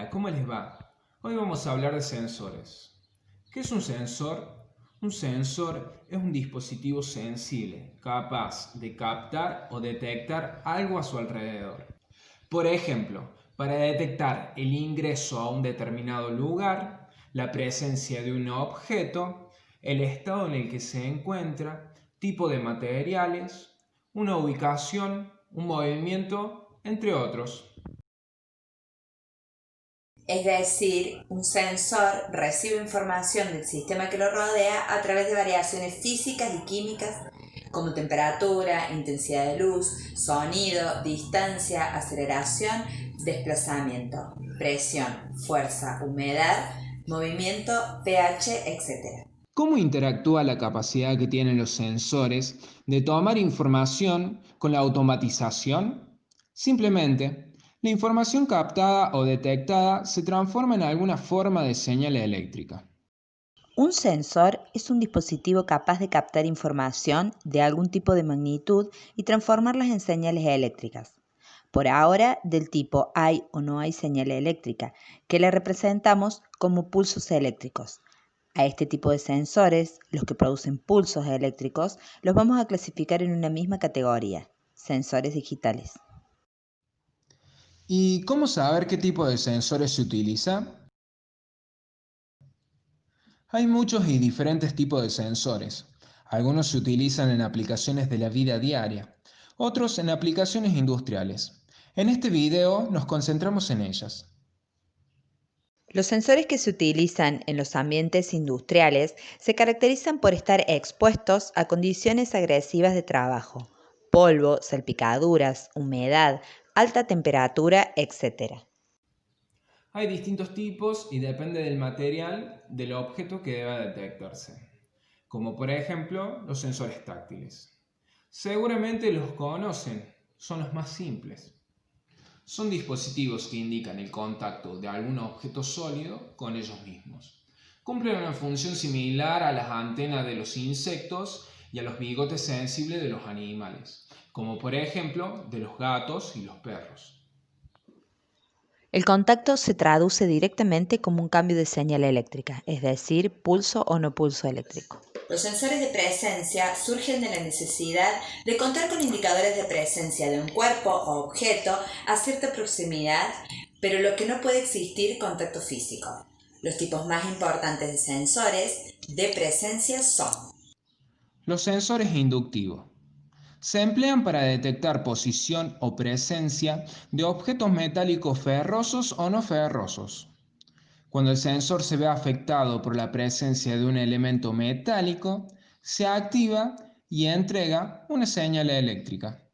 Hola, ¿cómo les va? Hoy vamos a hablar de sensores. ¿Qué es un sensor? Un sensor es un dispositivo sensible, capaz de captar o detectar algo a su alrededor. Por ejemplo, para detectar el ingreso a un determinado lugar, la presencia de un objeto, el estado en el que se encuentra, tipo de materiales, una ubicación, un movimiento, entre otros. Es decir, un sensor recibe información del sistema que lo rodea a través de variaciones físicas y químicas como temperatura, intensidad de luz, sonido, distancia, aceleración, desplazamiento, presión, fuerza, humedad, movimiento, pH, etc. ¿Cómo interactúa la capacidad que tienen los sensores de tomar información con la automatización? Simplemente, la información captada o detectada se transforma en alguna forma de señal eléctrica. Un sensor es un dispositivo capaz de captar información de algún tipo de magnitud y transformarlas en señales eléctricas. Por ahora, del tipo hay o no hay señal eléctrica, que le representamos como pulsos eléctricos. A este tipo de sensores, los que producen pulsos eléctricos, los vamos a clasificar en una misma categoría, sensores digitales. ¿Y cómo saber qué tipo de sensores se utiliza? Hay muchos y diferentes tipos de sensores. Algunos se utilizan en aplicaciones de la vida diaria, otros en aplicaciones industriales. En este video nos concentramos en ellas. Los sensores que se utilizan en los ambientes industriales se caracterizan por estar expuestos a condiciones agresivas de trabajo, polvo, salpicaduras, humedad, alta temperatura, etc. Hay distintos tipos y depende del material del objeto que deba detectarse, como por ejemplo los sensores táctiles. Seguramente los conocen, son los más simples. Son dispositivos que indican el contacto de algún objeto sólido con ellos mismos. Cumplen una función similar a las antenas de los insectos y a los bigotes sensibles de los animales, como por ejemplo de los gatos y los perros. El contacto se traduce directamente como un cambio de señal eléctrica, es decir, pulso o no pulso eléctrico. Los sensores de presencia surgen de la necesidad de contar con indicadores de presencia de un cuerpo o objeto a cierta proximidad, pero lo que no puede existir contacto físico. Los tipos más importantes de sensores de presencia son Los sensores inductivos. Se emplean para detectar posición o presencia de objetos metálicos ferrosos o no ferrosos. Cuando el sensor se ve afectado por la presencia de un elemento metálico, se activa y entrega una señal eléctrica.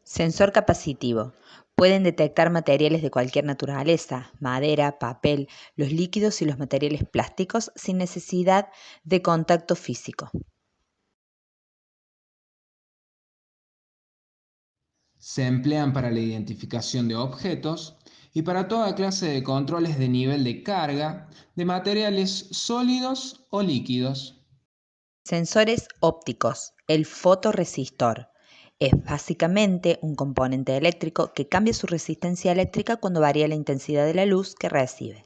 Sensor capacitivo. Pueden detectar materiales de cualquier naturaleza, madera, papel, los líquidos y los materiales plásticos sin necesidad de contacto físico. Se emplean para la identificación de objetos y para toda clase de controles de nivel de carga de materiales sólidos o líquidos. Sensores ópticos. El fotorresistor. Es básicamente un componente eléctrico que cambia su resistencia eléctrica cuando varía la intensidad de la luz que recibe.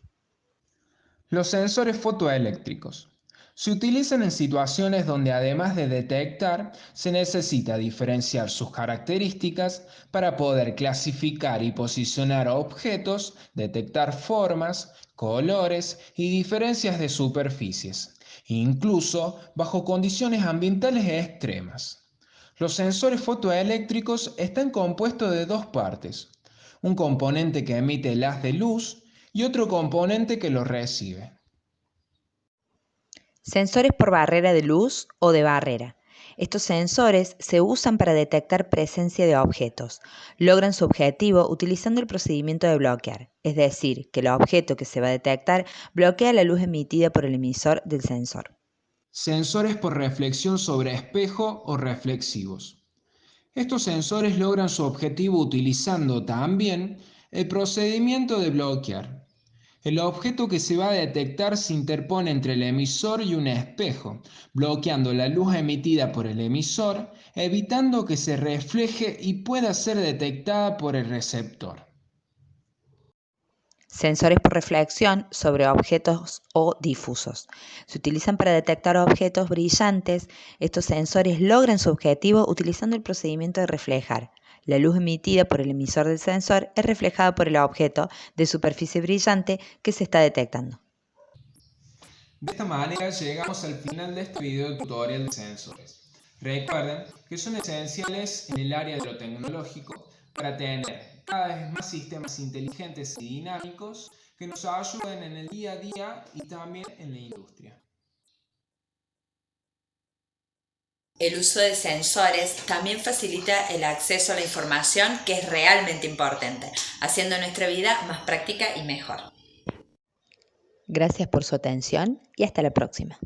Los sensores fotoeléctricos. Se utilizan en situaciones donde además de detectar, se necesita diferenciar sus características para poder clasificar y posicionar objetos, detectar formas, colores y diferencias de superficies, incluso bajo condiciones ambientales extremas. Los sensores fotoeléctricos están compuestos de dos partes: un componente que emite el haz de luz y otro componente que lo recibe. Sensores por barrera de luz o de barrera. Estos sensores se usan para detectar presencia de objetos. Logran su objetivo utilizando el procedimiento de bloquear, es decir, que el objeto que se va a detectar bloquea la luz emitida por el emisor del sensor. Sensores por reflexión sobre espejo o reflexivos. Estos sensores logran su objetivo utilizando también el procedimiento de bloquear. El objeto que se va a detectar se interpone entre el emisor y un espejo, bloqueando la luz emitida por el emisor, evitando que se refleje y pueda ser detectada por el receptor. Sensores por reflexión sobre objetos o difusos. Se utilizan para detectar objetos brillantes. Estos sensores logran su objetivo utilizando el procedimiento de reflejar. La luz emitida por el emisor del sensor es reflejada por el objeto de superficie brillante que se está detectando. De esta manera llegamos al final de este video tutorial de sensores. Recuerden que son esenciales en el área de lo tecnológico para tener cada vez más sistemas inteligentes y dinámicos que nos ayuden en el día a día y también en la industria. El uso de sensores también facilita el acceso a la información, que es realmente importante, haciendo nuestra vida más práctica y mejor. Gracias por su atención y hasta la próxima.